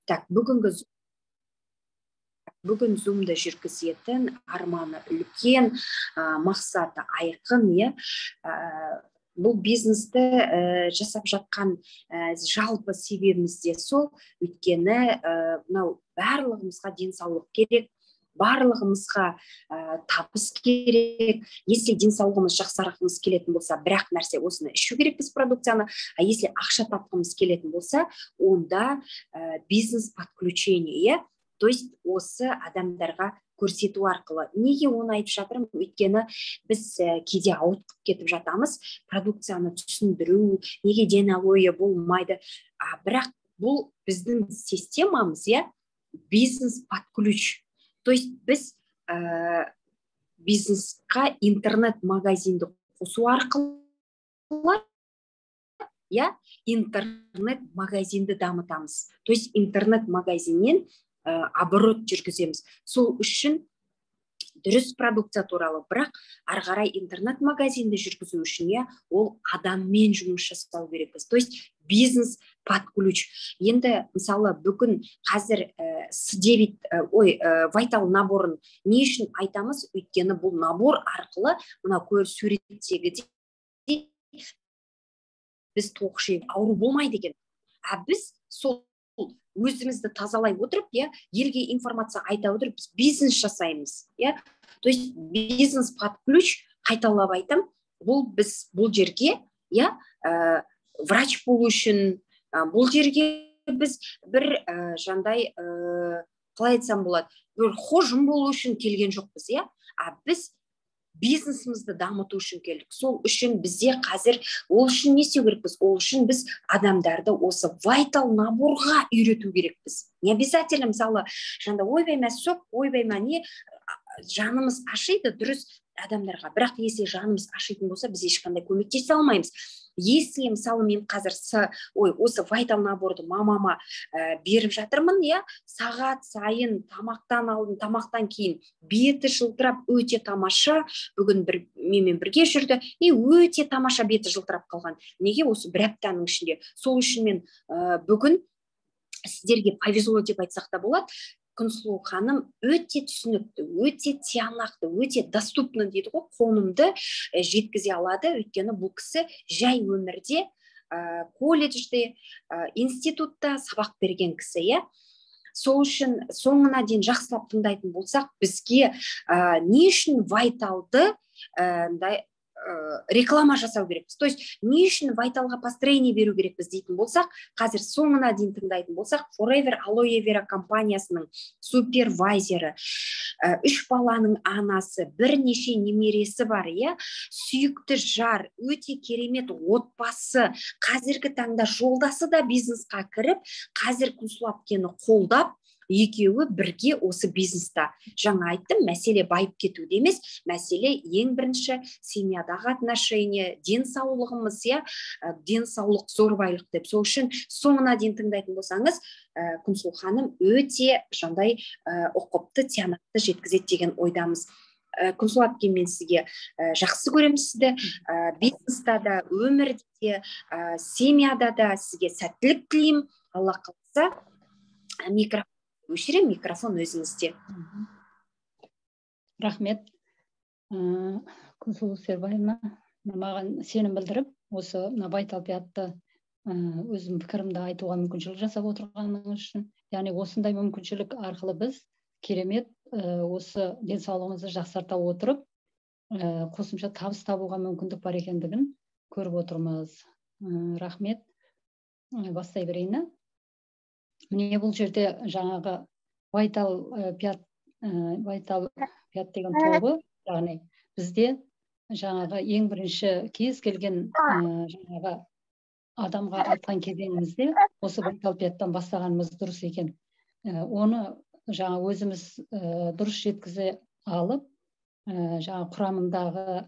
Так, бүгін зумды жүргізетін арманы үлкен, мақсаты айқын, бұл бизнесті жасап жатқан жалпы себебіміз де сол, өйткені барлығымызға денсаулық керек, барлығымызға табыс керек. Если денсаулығымыз жақсарғымыз келетін болса, бірақ нәрсе осыны ішу керекпіз продукцияны, а если ақша тапқымыз келетін болса, онда бизнес подключение, то есть осы адамдарға көрсету арқылы. Неге оны айтып жатырмын? Өйткені біз кейде ауытқып кетіп жатамыз, продукцияны түсіндіру, неге деналойя болмайды. Бірақ бұл біздің системамыз, бизнес под ключ. То есть біз бизнесқа интернет-магазинді қосу арқылы интернет-магазинді дамытамыз. То есть интернет-магазиннен оборот жүргіземіз. Сол үшін дұрыс продукция туралы, бірақ ары қарай интернет-магазинді жүргізу үшін ол адаммен жұмыс жасау керекпіз. То есть бизнес под ключ. Енді мысалы бүгін қазір Vital наборын не үшін айтамыз? Өйткені бұл набор арқылы мына суреттегідей біз тоқ жеп ауру болмайды екен. Біз сол өзімізді тазалай отырып, елге информация айта отырып, біз бизнес жасаймыз. То есть бизнес под ключ, қайталап айтам, бұл жерге врач болу үшін, бұл жерге біз бір жандай, қалай айтсам болады, бір хожым болу үшін келген жоқпыз, біз бизнесімізді дамыту үшін келдік. Сол үшін бізде қазір, ол үшін не істеу керекпіз? Ол үшін біз адамдарды осы Vital наборға үйрету керекпіз. Не обязательно, мысалы, ойбайма соқ, ойбайма не, жанымыз ашиды, дұрыс адамдарға. Бірақ если жанымыз ашитын болса, біз ешқандай көмектесе алмаймыз. Если, мысалы, мен қазір осы Vital наборды мамама беріп жатырмын, сағат сайын тамақтан алдын, тамақтан кейін беті жылтырап, өте тамаша, бүгін менімен бірге жүрді, өте тамаша беті жылтырап қалған. Неге? Осы бір аптаның ішінде. Сол үшін мен бүгін сіздерге повезло деп айтсақ та болады, Күнсұлу ханым өте түсінікті, өте тиянақты, өте доступны дейді ғой, қонымды жеткізе алады. Өйткені бұл кісі жай өмірде, колледжде, институтта сабақ берген кісі, Сол үшін соңына дейін жақсылап тыңдайтын болсақ, бізге не үшін Vitalды реклама жасау керекпіз. То есть, не үшін Vitalға построение беру керекпіз дейтін болсақ, қазір соңына дейін тыңдайтын болсақ, Forever Aloe Vera компаниясының супервайзері, 3 баланың анасы, бірнеше немересі бар, сүйікті жар, өте керемет отбасы, қазіргі таңда жолдасы да бизнесқа кіріп, қазір Күнсұлу әпкені қолдап, екеуі бірге осы бизнеста. Жаңа айттым, мәселе байып кетуде емес, мәселе ең бірінші семьядағы отношение, денсаулығымыз, денсаулық зорбайлық деп. Сол үшін соңына дейін тыңдайтын болсаңыз, Күнсұлу ханым өте жандай ұқыпты, тиянақты жеткізеді деген ойдамыз. Күнсұлу әпке, мен сізге жақсы көремін сізді, бизнеста да, өмірде де, семьяда да сізге сәттілік тілеймін. Алла қаласа, микрофон өзіңізде. Рахмет. Күнсұлу Сербайевна, маған сенім білдіріп, осы Vital атты өзім пікірімді айтуға мүмкіншілік жасап отырғаныңыз үшін. Яғни осындай мүмкіншілік арқылы біз керемет осы денсаулығымызды жақсарта отырып, қосымша табыс табуға мүмкіндік бар екендігін көріп отырмыз. Рахмет. Бастай берейін. Міне бұл жерде жаңағы Vital 5 деген тобы, яғни бізде жаңағы ең бірінші кез келген жаңағы адамға айтқан кезеңімізде осы Vital 5-тан бастағанымыз дұрыс екен. Оны жаңа өзіміз дұрыс жеткізе алып, жаңа құрамындағы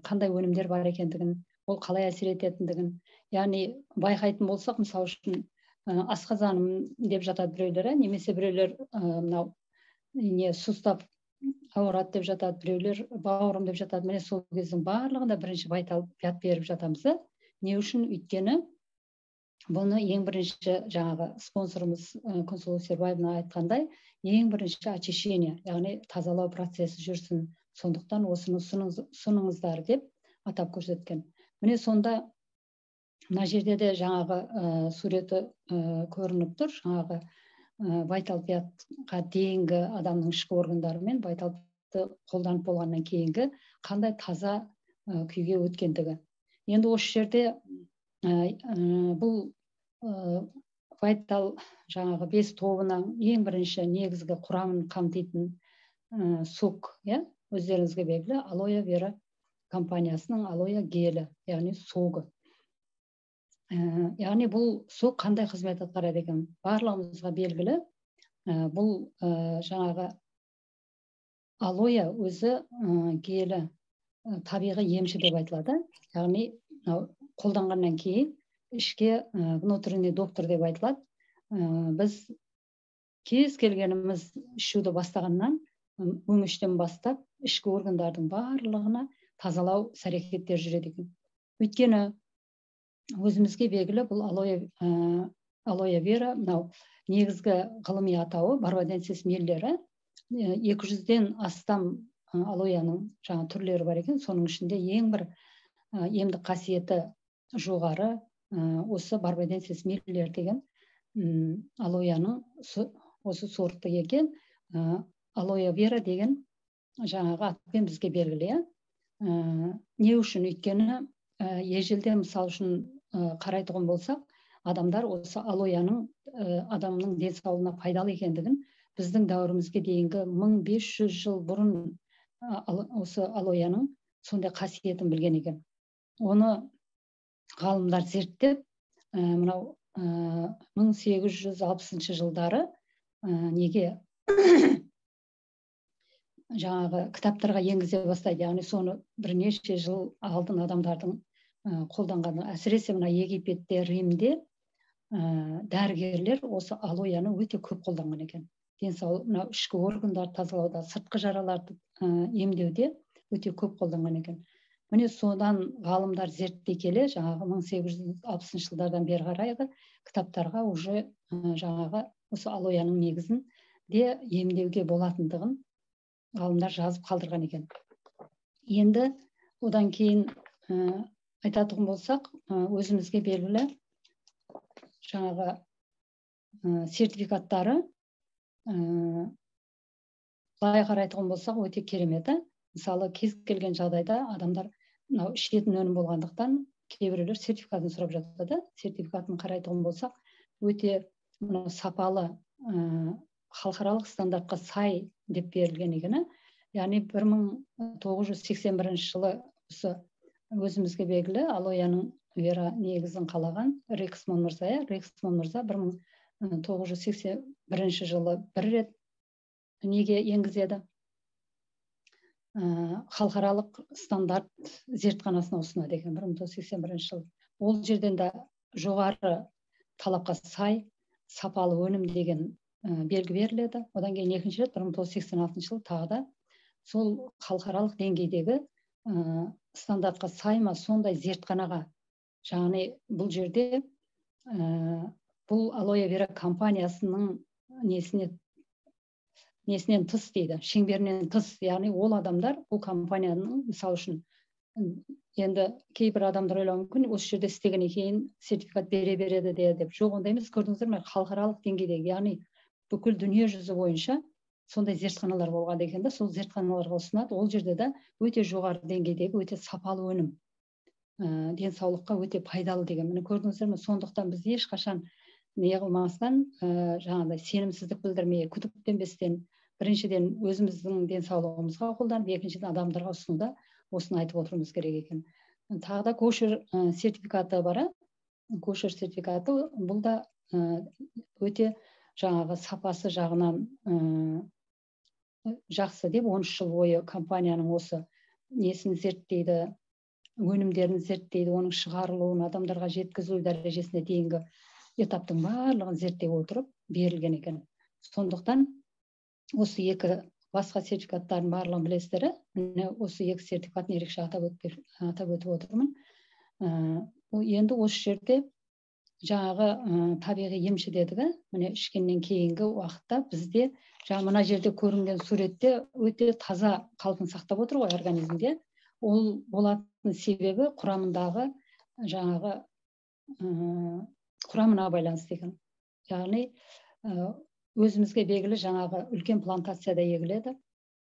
қандай өнімдер бар екендігін, ол қалай әсер ететіндігін, яғни байқайтын болсақ, мысалы үшін асқазаным деп жатады біреулер, немесе біреулер сустап ауырады деп жатады, біреулер бауырым деп жатады. Міне сол кездің барлығында бірінші Vital 5 беріп жатамыз. Не үшін? Өйткені бұны ең бірінші жаңағы спонсорымыз Күнсұлу Сербаевна айтқандай, ең бірінші очищение, яғни тазалау процесі жүрсін. Сондықтан осыны сұныңыздар деп атап көрсеткен. Міне сонда мына жерде де жаңағы суреті көрініп тұр. Жаңағы байталпиятқа дейінгі адамның ішкі органдары мен байталпиятты қолданып болғаннан кейінгі қандай таза күйге өткендігі. Енді осы жерде бұл вайтал жаңағы 5 тобының ең бірінші негізгі құрамын қамтитын сук, өздеріңізге белгілі, алоэ вера компаниясының алоэ гелі, яғни сугы. Яғни бұл сук қандай қызмет атқарады екен? Барлығымызға белгілі, бұл жаңағы алоэ өзі гелі табиғи емші деп айтылады. Яғни қолданғаннан кейін ішке внутренний доктор деп айтылады. Біз кез келгеніміз ішуді бастағаннан өңештен бастап ішкі органдардың барлығына тазалау әрекеттер жүреді екен. Өйткені өзімізге белгілі бұл алоэ вера, негізгі ғылыми атауы барбаденсис меллері. 200-ден астам алоэның жаңа түрлері бар екен. Соның ішінде ең бір емдік қасиеті жоғары осы барбаденсис меллер деген алоэның осы сорты екен. Алоэ вера деген жаңағы атпен бізге белгілі. Не үшін? Өйткені ежелде мысал үшін қарайтұғын болсақ, адамдар осы алоэның адамның денсаулығына пайдалы екендігін біздің дәуірімізге дейінгі 1500 жыл бұрын осы алоэның сондай қасиетін білген екен. Оны ғалымдар зерттеп, мынау 1860 жылдары неге жаңағы кітаптарға енгізе бастайды. Яғни соны бірнеше жыл алдын адамдардың қолданғаны. Әсіресе мына Египетте, Римде дәрігерлер осы алоэны өте көп қолданған екен. Денсаулық, мына ішкі органдар тазалауда, сыртқы жараларды емдеуде өте көп қолданған екен. Міне содан ғалымдар зерттей келе, жаңағы 1860 жылдардан бері қарайғы кітаптарға уже жаңағы осы алоэның негізін де емдеуге болатындығын ғалымдар жазып қалдырған екен. Енді одан кейін айтатұғын болсақ, өзімізге белгілі жаңағы сертификаттары былай қарайтұғын болсақ өте кереметі. Мысалы, кез келген жағдайда адамдар ішетін өнім болғандықтан кейбіреулер сертификатын сұрап жатады. Сертификатын қарайтұғын болсақ, өте сапалы, халықаралық стандартқа сай деп берілген екен. Яғни 1981 жылы өзімізге белгілі алоэның вера негізін қалаған Рексмон мырза. Рексмон мырза 1981 жылы бір рет неге енгізеді? Халықаралық стандарт зертханасына ұсынады екен 1981 жылы. Ол жерден де жоғары талапқа сай, сапалы өнім деген белгі беріледі. Одан кейін екінші рет 1986 жылы тағы да сол халықаралық деңгейдегі стандартқа сай ма сондай зертханаға, яғни бұл жерде бұл алоэ вера компаниясының несінен тыс дейді, шеңберінен тыс, яғни ол адамдар бұл компанияның, мысал үшін, енді кейбір адамдар ойлауы мүмкін, осы жерде істегеннен кейін сертификат бере береді деп. Жоқ, ондай емес, көрдіңіздер ме? Халықаралық деңгейдегі, яғни бүкіл дүние жүзі бойынша сондай зертханалар болған екен. Сол зертханаларға ұсынады. Ол жерде де өте жоғары деңгейдегі, өте сапалы өнім, денсаулыққа өте пайдалы деген. Міне көрдіңіздер ме? Сондықтан біз ешқашан не қылмастан, жаңағыдай сенімсіздік білдірмей, күдіктенбестен, біріншіден өзіміздің денсаулығымызға қолданып, екіншіден адамдарға ұсынуда осыны айтып отыруымыз керек екен. Тағы да кошер сертификаты бар. Кошер сертификаты бұл да өте жаңағы сапасы жағынан жақсы деп 13 жыл бойы компанияның осы несін зерттейді, өнімдерін зерттейді, оның шығарылуын адамдарға жеткізу дәрежесіне дейінгі этаптың барлығын зерттей отырып берілген екен. Сондықтан осы екі басқа сертификаттардың барлығын білесіздер. Осы екі сертификатын ерекше атап өтіп отырмын. Енді осы жерде жаңағы табиғи емші дедік, міне ішкеннен кейінгі уақытта бізде жаңа мына жерде көрінген суретте өте таза қалпын сақтап отыр ғой организмде. Ол болатын себебі құрамындағы жаңағы құрамына байланысты екен. Яғни өзімізге белгілі жаңағы үлкен плантацияда егіледі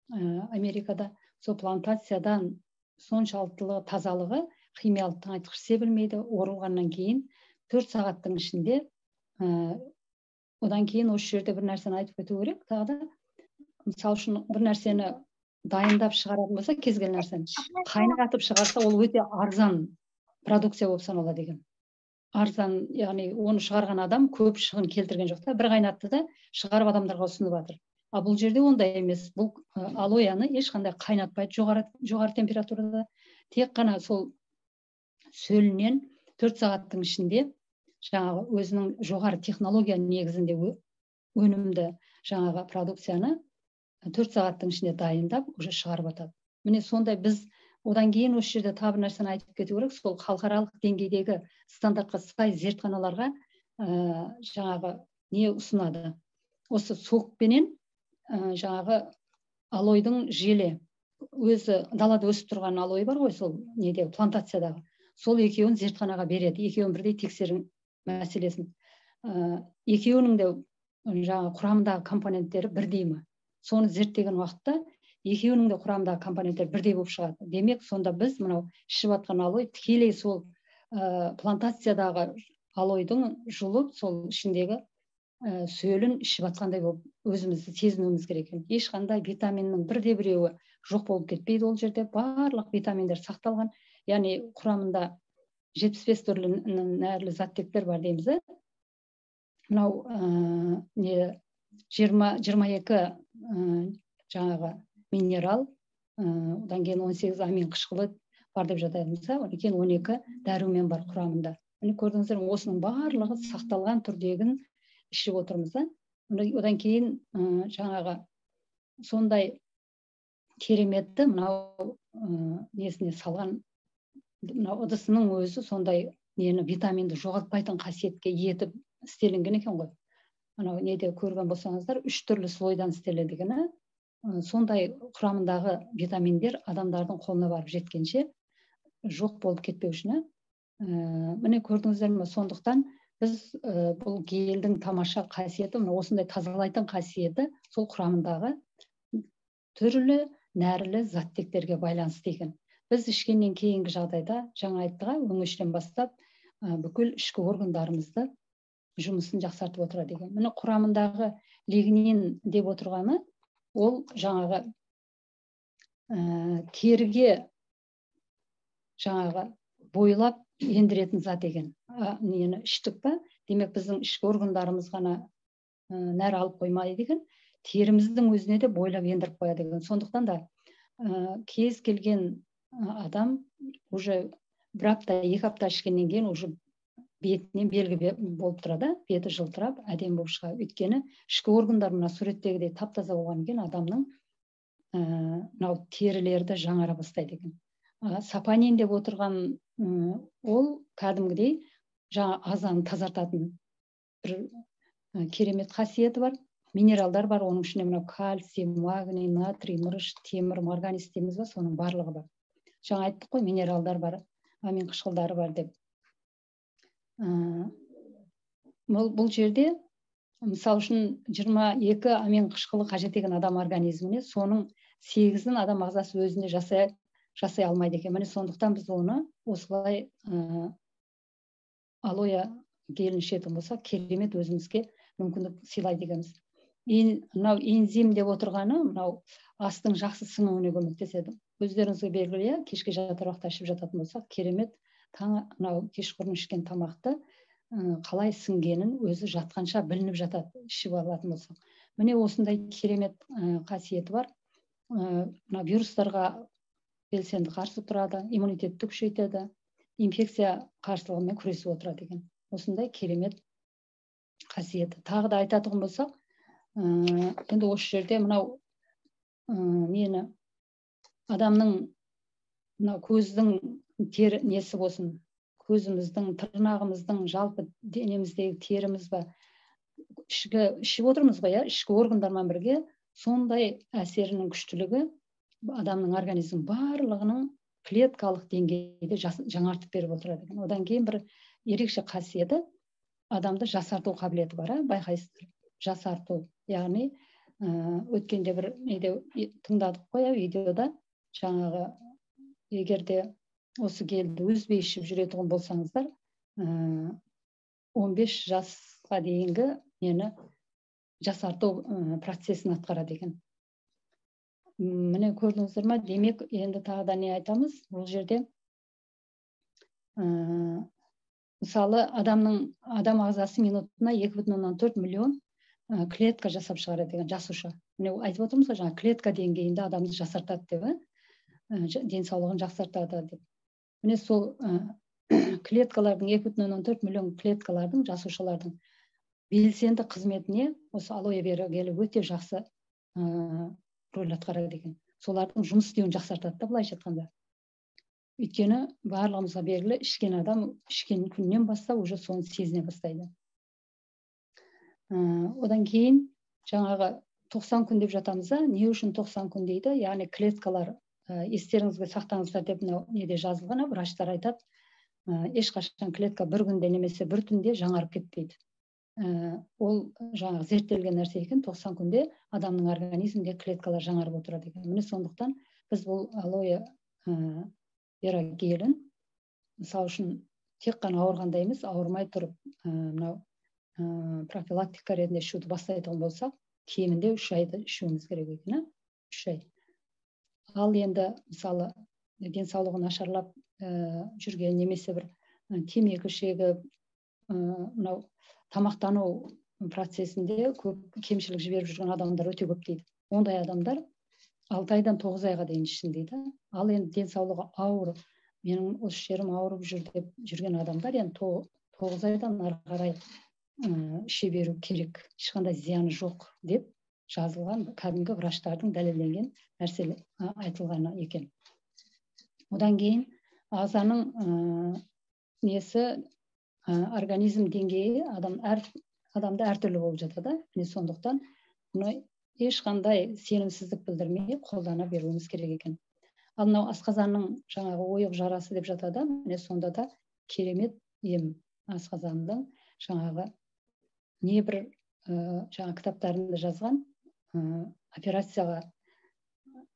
Америкада. Сол плантациядан соншалықты тазалығы химиялық тыңайтқыш себілмейді. Орылғаннан кейін 4 сағаттың ішінде, одан кейін осы жерде бір нәрсені айтып кету керек. Тағы да, мысалы үшін бір нәрсені дайындап шығаратын болса, кез келген нәрсені қайнатып шығарса, ол өте арзан продукция болып саналады екен. Арзан, яғни оны шығарған адам көп шығын келтірген жоқ та, бір қайнатты да шығарып адамдарға ұсынып жатыр. А бұл жерде ондай емес. Бұл алояны ешқандай қайнатпайды жоғары температурада. Тек қана сол сөлінен 4 сағаттың ішінде жаңағы өзінің жоғары технология негізінде өнімді жаңағы продукцияны 4 сағаттың ішінде дайындап уже шығарып атады. Міне сондай біз одан кейін осы жерде тағы бір нәрсені айтып кету керек. Сол халықаралық деңгейдегі стандартқа сай зертханаларға жаңағы не ұсынады. Осы сокпенен жаңағы алойдың желе, өзі далада өсіп тұрған алой бар ғой, сол неде плантациядағы. Сол екеуін зертханаға береді. Екеуін бірдей тексеру мәселесін. Екеуінің де жаңағы құрамындағы компоненттері бірдей ме? Соны зерттеген уақытта екеуінің де құрамындағы компоненттер бірдей болып шығады. Демек, сонда біз мынау ішіп жатқан алой тікелей сол плантациядағы алойдың жұлып, сол ішіндегі сөлін ішіп жатқандай болып өзімізді сезінуіміз керек екен. Ешқандай витаминнің бірде-біреуі жоқ болып кетпейді ол жерде. Барлық витаминдер сақталған. Яғни құрамында 75 түрлі нәрлі заттектер бар дейміз. Мынау 22 жаңағы минерал, одан кейін 18 амин қышқылы бар деп жатамыз. Одан кейін 12 дәрумен бар құрамында. Міне көрдіңіздер, осының барлығы сақталған түрдегін ішіп отырмыз. Одан кейін жаңағы сондай кереметті мынау несіне салған, мынау ыдысының өзі сондай нені витаминді жоғалтпайтын қасиетке етіп істелінген екен ғой. Мынау неде көрген болсаңыздар, 3 түрлі слойдан істеледі. Сондай құрамындағы витаминдер адамдардың қолына барып жеткенше жоқ болып кетпеу үшін. Міне көрдіңіздер ме, сондықтан біз бұл гельдің тамаша қасиеті, осындай тазалайтын қасиеті сол құрамындағы түрлі нәрлі заттектерге байланысты екен. Біз ішкеннен кейінгі жағдайда, жаңа айттыға, өңештен бастап бүкіл ішкі органдарымызды жұмысын жақсартып отырады екен. Міне құрамындағы лигнин деп отырғаны, ол жаңағы теріге жаңағы бойлап ендіретін зат екен. Нені іштік па? Демек біздің ішкі органдарымыз ғана нәр алып қоймайды екен, теріміздің өзіне де бойлап ендіріп қояды екен. Сондықтан да кез келген адам уже бір апта, 2 апта ішкеннен кейін уже бетінен белгі болып тұрады, беті жылтырап, әдемі болып шығады. Өйткені ішкі органдар мына суреттегідей тап-таза болған кейін адамның мынау терілерді жаңара бастайды екен. Сапанин деп отырған ол кәдімгідей жаңа ағзаны тазартатын бір керемет қасиеті бар. Минералдар бар, оның ішінде мынау кальций, магний, натрий, мырыш, темір, марганец дейміз ба, соның барлығы бар. Жаңа айттық қой, минералдар бар, амин қышқылдары бар деп. Бұл жерде мысалы үшін 22 амин қышқылы қажет деген адам организміне, соның 8-ін адам ағзасы өзіне жасай алмайды екен. Міне сондықтан біз оны осылай алоя гелін ішетін болсақ, керемет өзімізге мүмкіндік сыйлайды екенбіз. Мынау энзим деп отырғаны, мынау астың жақсы сіңуіне көмектеседі. Өздеріңізге белгілі, кешке жатар уақытта ішіп жататын болсақ, керемет мынау кешқұрым ішкен тамақты қалай сіңгенін өзі жатқанша білініп жатады, ішіп алатын болсақ. Міне осындай керемет қасиеті бар. Мына вирустарға белсенді қарсы тұрады, иммунитетті күшейтеді, инфекция қарсылығымен күресіп отырады екен. Осындай керемет қасиеті. Тағы да айтатығым болсақ, енді осы жерде мынау нені адамның мынау көздің несі болсын, көзіміздің, тырнағымыздың, жалпы денеміздегі теріміз ба, ішіп отырмыз ғой, ішкі органдармен бірге сондай әсерінің күштілігі адамның организм барлығының клеткалық деңгейде жаңартып беріп отырады екен. Одан кейін бір ерекше қасиеті адамды жасарту қабілеті бар, байқайсыздар. Жасарту, яғни өткенде бір неде тыңдадық қой, видеода, жаңағы егерде осы гелді үзбей ішіп жүретұғын болсаңыздар, 15 жасқа дейінгі нені жасарту процесін атқарады екен. Міне көрдіңіздер ма? Демек, енді тағы да не айтамыз? Бұл жерде мысалы адам ағзасы минутына 2,4 миллион клетка жасап шығарады деген, жасуша. Міне айтып отырмыз ғой, жаңа клетка деңгейінде адамды жасартады деп, денсаулығын жақсартады деп. Міне сол клеткалардың 2,4 миллион клеткалардың, жасушалардың белсенді қызметіне осы алоэ вера гелі өте жақсы рөл атқарады екен. Солардың жұмыс істеуін жақсартады да, былайша айтқанда. Өйткені барлығымызға белгілі, ішкен адам ішкен күннен бастап уже соны сезіне бастайды. Одан кейін жаңағы 90 күн деп жатамыз, не үшін 90 күн дейді? Яғни клеткалар, естеріңізге сақтаңыздар деп неде жазылған, врачтар айтады, ешқашан клетка бір күнде немесе бір түнде жаңарып кетпейді. Ол жаңағы зерттелген нәрсе екен, 90 күнде адамның организмінде клеткалар жаңарып отырады екен. Міне сондықтан біз бұл алоэ вера гелін, мысалы үшін тек қана ауырғанда емес, ауырмай тұрып, мынау профилактика ретінде ішуді бастайтын болсақ, кемінде 3 айды ішуіміз керек екен, 3 ай. Ал енді мысалы денсаулығы нашарлап жүрген немесе бір темекі шегіп, мынау тамақтану процесінде көп кемшілік жіберіп жүрген адамдар өте көп дейді. Ондай адамдар 6 айдан 9 айға дейін ішсін дейді. Ал енді денсаулығы ауыр, менің осы жерім ауырып жүр деп жүрген адамдар енді 9 айдан ары қарай іше беру керек, ешқандай зияны жоқ деп жазылған, кәдімгі врачтардың дәлелденген нәрсе айтылған екен. Одан кейін ағзаның несі, организм деңгейі адамда әртүрлі болып жатады. Сондықтан ешқандай сенімсіздік білдірмей қолдана беруіміз керек екен. Ал мынау асқазанның жаңағы ойық жарасы деп жатады. Міне сонда да керемет ем асқазанның жаңағы небір жаңа кітаптарында жазған, операцияға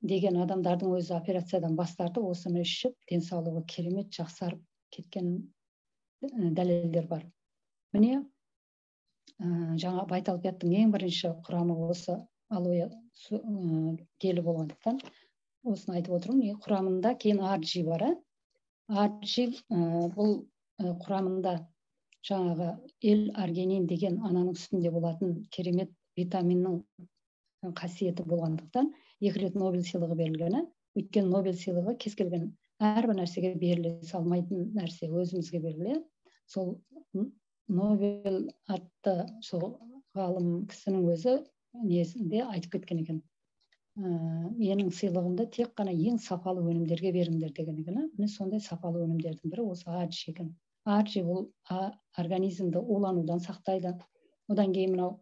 деген адамдардың өзі операциядан бас тартып, осыны ішіп, денсаулығы керемет жақсарып кеткен дәлелдер бар. Міне жаңа байталпияттың ең бірінші құрамы осы алоэ гелі болғандықтан осыны айтып отырмын. Құрамында кейін арджи бар. Арджи бұл құрамында жаңағы L-аргинин деген ананың үстінде болатын керемет витаминнің қасиеті болғандықтан 2 рет Нобель сыйлығы берілген. Өйткені Нобель сыйлығы кез келген әрбір нәрсеге беріле салмайтын нәрсе, өзімізге белгілі. Сол Нобель атты сол ғалым кісінің өзі несінде айтып кеткен екен. Менің сыйлығымды тек қана ең сапалы өнімдерге беріңдер деген екен. Міне сондай сапалы өнімдердің бірі осы арджи екен. Арджи бұл организмді уланудан сақтайды. Одан кейін мынау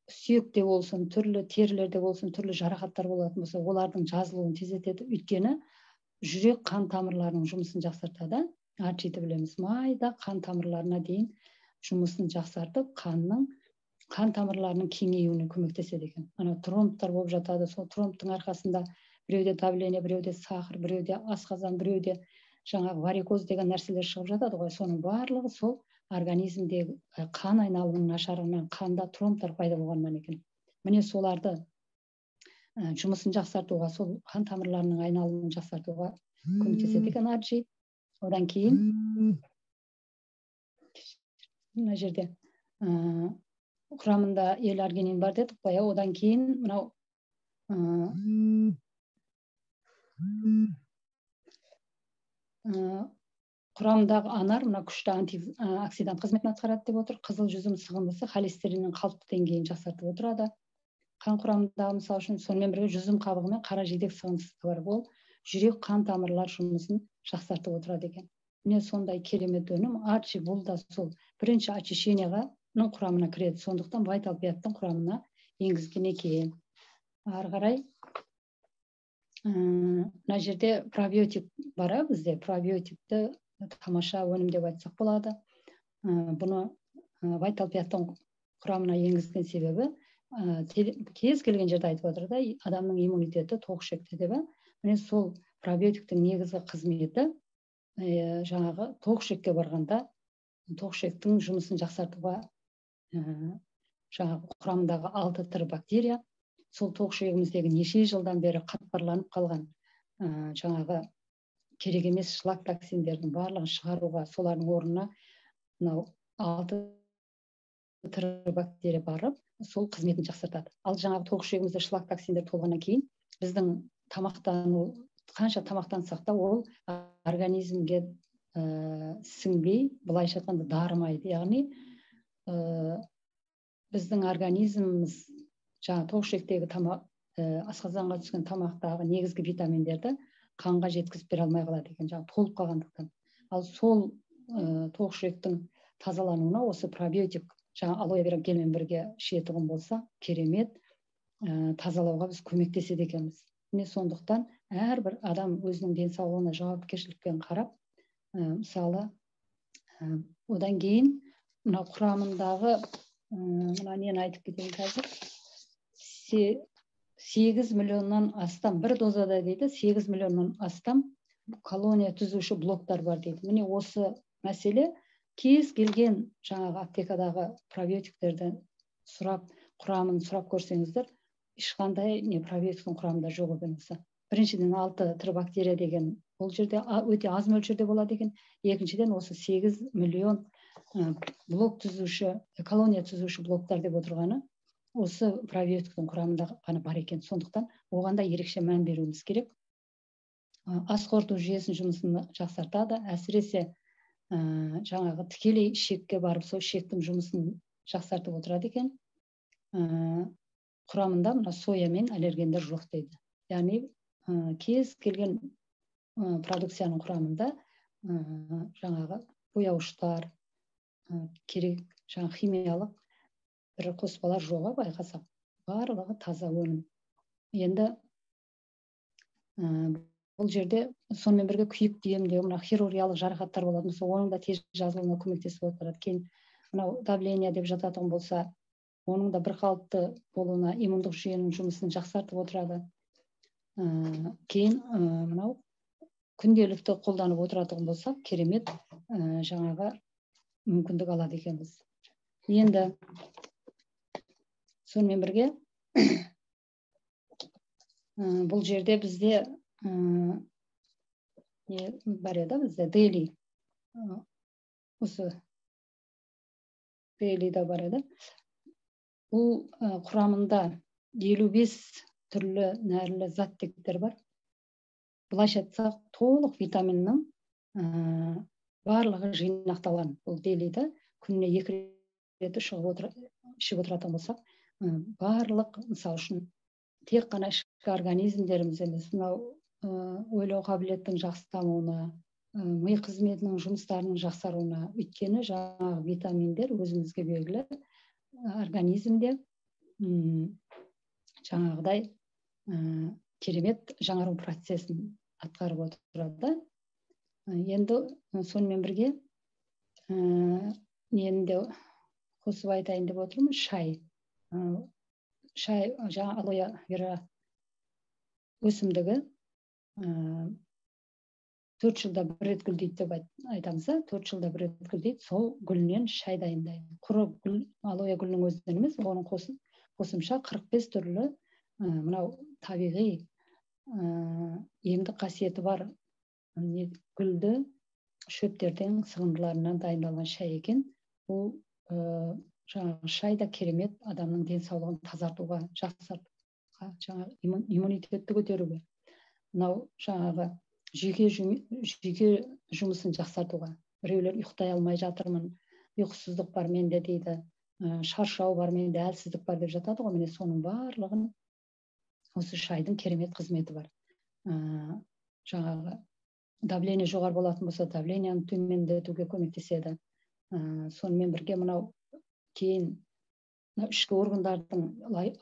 сүйекте болсын, түрлі терілерде болсын, түрлі жарақаттар болатын болса, олардың жазылуын тездетеді. Өйткені жүрек қан тамырларының жұмысын жақсартады. Арджиді білеміз, майда қан тамырларына дейін жұмысын жақсартып, қан тамырларының кеңеюіне көмектеседі екен. Ана тромбтар болып жатады, сол тромбтың арқасында біреуде давление, біреуде сахар, біреуде асқазан, біреуде жаңағы варикоз деген нәрселер шығып жатады ғой. Соның барлығы сол организмдегі қан айналымының нашарынан, қанда тромбтар пайда болғаннан екен. Міне соларды жұмысын жақсартуға, сол қан тамырларының айналымын жақсартуға көмектеседі екен арджи. Одан кейін мына жерде құрамында L-аргинин бар дедік қой. Одан кейін мынау құрамындағы анар мына күшті антиоксидант қызметін атқарады деп отыр. Қызыл жүзім сығындысы холестериннің қалыпты деңгейін жақсартып отырады. Қан құрамындағы мысалы үшін сонымен бірге жүзім қабығы мен қара жидек сығындысы бар. Ол жүрек қан тамырлар жұмысын жақсартып отырады екен. міне сондай керемет өнім. Арчи бұл да сол бірінші очищениyaның құрамына кіреді. Сондықтан вайталпияттың құрамына енгізген екен. Ары қарай мына жерде пробиотик бар, бізде пробиотикті тамаша өнім деп айтсақ болады. Бұны вайталпияттың құрамына енгізген себебі кез келген жерде айтып отыр да, адамның иммунитеті тоқ ішекте деп. Міне сол пробиотиктің негізгі қызметі жаңағы тоқ ішекке барғанда тоқ ішектің жұмысын жақсартуға, жаңағы құрамындағы 6 түр бактерия сол тоқ ішегіміздегі неше жылдан бері қатпарланып қалған жаңағы керек емес шлак токсиндердің барлығын шығаруға, солардың орнына мынау 6 түр бактерия барып, сол қызметін жақсартады. Ал жаңағы тоқ ішегімізде шлак токсиндер толғаннан кейін біздің тамақтану, қанша тамақтансақ та ол организмге сіңбей, былайша айтқанда дарымайды. Яғни біздің организміміз жаңа тоқ ішектегі асқазанға түскен тамақтағы негізгі витаминдерді қанға жеткізіп бере алмай қалады екен, жаңа толып қалғандықтан. Ал сол тоқ ішектің тазалануына осы пробиотик, жаңа алоэ вера гельмен бірге ішетұғын болса, керемет тазалауға біз көмектеседі екенбіз. Міне сондықтан әрбір адам өзінің денсаулығына жауапкершілікпен қарап, мысалы одан кейін мына құрамындағы мына нені айтып кетейін қазір. 8 миллионнан астам, бір дозада дейді, 8 миллионнан астам колония түзуші блоктар бар дейді. Міне осы мәселе кез келген жаңағы аптекадағы пробиотиктерді сұрап, құрамын сұрап көрсеңіздер, ешқандай пробиотиктің құрамында жоқ екен. Біріншіден 6 түр бактерия деген бұл жерде өте аз мөлшерде болады екен. Екіншіден осы 8 миллион блок түзуші, колония түзуші блоктар деп отырғаны осы пробиотиктің құрамында ғана бар екен. Сондықтан оған да ерекше мән беруіміз керек. Ас қорыту жүйесінің жұмысын жақсартады. Әсіресе жаңағы тікелей ішекке барып, сол ішектің жұмысын жақсартып отырады екен. Құрамында мына соя мен аллергендер жоқ дейді. Яғни кез келген продукцияның құрамында жаңағы бояуыштар, керек жаңағы химиялық бір қоспалар жоғы байқасақ, барлығы таза өнім. Енді бұл жерде сонымен бірге күйік емдеу, мына хирургиялық жарақаттар болады, оның да тез жазылуына көмектесіп отырады. Кейін мынау давление деп жататын болса, оның да бір қалыпты болуына, иммундық жүйенің жұмысын жақсартып отырады. Кейін мынау күнделікті қолданып отыратын болсақ, керемет жаңағы мүмкіндік алады екенбіз. Енді сонымен бірге бұл жерде бізде бар еді, бізде Дели, осы Делида бар еді. Бұл құрамында 55 түрлі нәрлі заттектер бар. Былайша айтсақ, толық витаминнің барлығы жинақталған. Бұл Делида күніне 2 рет ішіп отыратын болсақ, барлық, мысалы үшін, тек қана ішкі организмдеріміз емес, мынау ойлау қабілеттің жақсы дамуына, ми қызметінің жұмыстарының жақсаруына, өйткені жаңағы витаминдер өзімізге белгілі организмде жаңағыдай керемет жаңару процесін атқарып отырады. Енді сонымен бірге енді қосып айтайын деп отырмын, шай. Шай, жаңа алоэ вера өсімдігі 4 жылда бір рет гүлдейді деп айтамыз. 4 жылда бір рет гүлдейді, сол гүлінен шай дайындайды. Құры гүл, алоэ гүлінің өзінен емес, оның қосымша 45 түрлі мынау табиғи емдік қасиеті бар гүлді шөптерден, сығындыларынан дайындалған шай екен. Бұл жаңағы шай да керемет адамның денсаулығын тазартуға, жақсартуға, жаңағы иммунитетті көтеруге, мынау жаңағы жүйке жұмысын жақсартуға. Біреулер ұйықтай алмай жатырмын, ұйқысыздық бар менде дейді, шаршау бар менде, әлсіздік бар деп жатады ғой. Міне соның барлығын осы шайдың керемет қызметі бар. Жаңағы давление жоғары болатын болса, давлениені төмендетуге көмектеседі. Сонымен бірге мынау кейін ішкі органдардың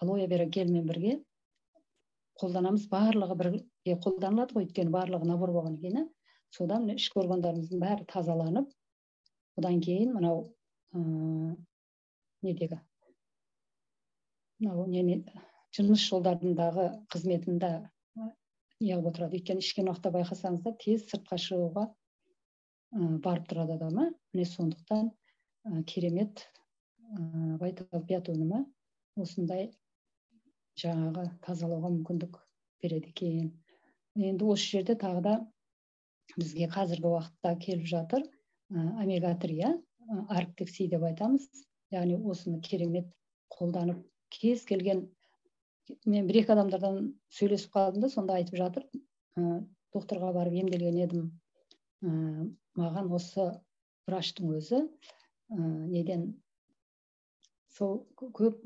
алоэ вера гельмен бірге қолданамыз. Барлығы бірге қолданылады ғой, өйткені барлығы набор болған кейін. Содан ішкі органдарымыздың бәрі тазаланып, одан кейін мынау недегі жыныс жолдарындағы қызметінде неғып отырады. Өйткені ішкен уақытта байқасаңыздар, тез сыртқа шығуға барып тұрады адамы. Міне сондықтан керемет Vital Pet өнімі осындай жаңағы тазалауға мүмкіндік береді екен. Енді осы жерде тағы да бізге қазіргі уақытта келіп жатыр омега-3, Arctic Sea деп айтамыз. Яғни осыны керемет қолданып, кез келген, мен бір-екі адамдардан сөйлесіп қалдым да, сонда айтып жатыр, докторға барып емделген едім, маған осы врачтың өзі неден сол көп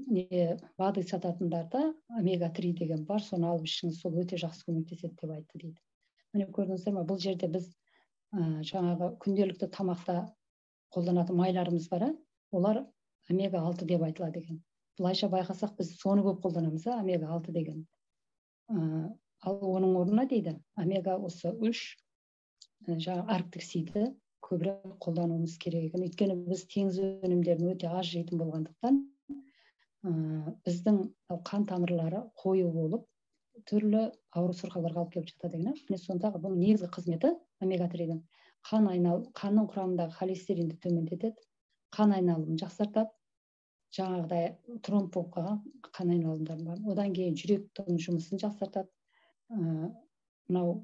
БАДы сататындарда омега-3 деген бар, соны алып ішіңіз, сол өте жақсы көмектеседі деп айтты дейді. Міне көрдіңіздер ме, бұл жерде біз жаңағы күнделікті тамақта қолданатын майларымыз бар, олар омега-6 деп айтылады екен. Бұлайша байқасақ, біз соны көп қолданамыз, омега-6 деген. Ал оның орнына дейді, омега осы 3 жаңағы Arctic Sea'ді көбірек қолдануымыз керек екен. Өйткені біз теңіз өнімдерін өте аз жейтін болғандықтан, біздің қан тамырлары қою болып, түрлі ауру сырқауларға алып келіп жатады екен. Міне сондағы бұның негізгі қызметі омега-3-дің қанның құрамындағы холестеринді төмендетеді, қан айналымын жақсартады, жаңағыдай тромб болып қалған қан айналымдары бар. Одан кейін жүректің жұмысын жақсартады, мынау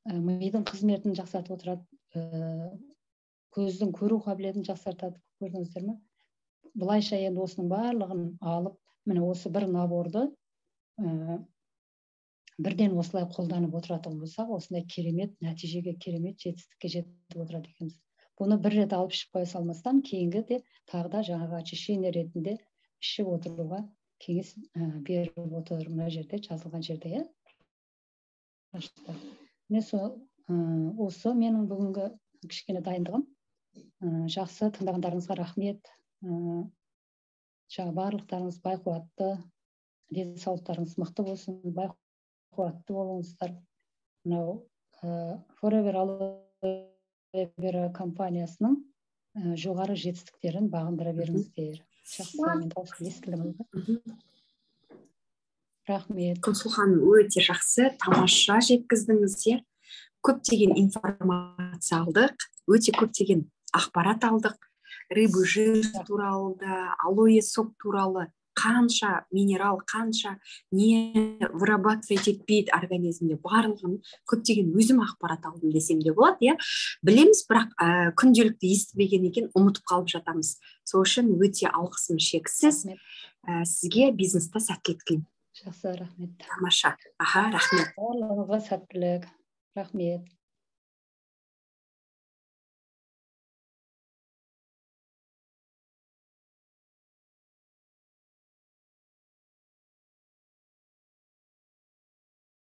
мидың қызметін жақсартып отырады, көздің көру қабілетін жақсартады, көрдіңіздер ме? Бұлайша енді осының барлығын алып, міне осы бір наборды бірден осылай қолданып отыратын болсақ, осындай керемет нәтижеге, керемет жетістікке жетіп отырады екенбіз. Бұны бір рет алып ішіп қоя салмастан, кейінгі де тағы да жаңағы очищение ретінде ішіп отыруға кеңес беріп отыр, мына жерде жазылған жерде. Осы менің бүгінгі кішкене дайындығым. Жақсы тыңдағандарыңызға рахмет. Барлықтарыңыз байқуатты, денсаулықтарыңыз мықты болсын, байқуатты болыңыздар. Мынау Forever Aloe Vera компаниясының жоғары жетістіктерін бағындыра беріңіздер. Жақсы, мен дауысым естілді. Рахмет. Күнсұлхан, өте жақсы, тамаша жеткіздіңіздер. Көптеген информация алдық, өте көптеген ақпарат алдық. Рыбы жир туралы да, алоэ сок туралы, қанша минерал, қанша не вырабатывать етпейді организмде, барлығын көптеген өзім ақпарат алдым десем де болады, білеміз, бірақ күнделікті естімеген екен, ұмытып қалып жатамыз. Сол үшін өте алғысым шексіз. Сізге бизнеста сәттілік тілеймін. Жақсы, рахмет. Тамаша. Рахмет. Барлығыңызға сәттілік. Рахмет.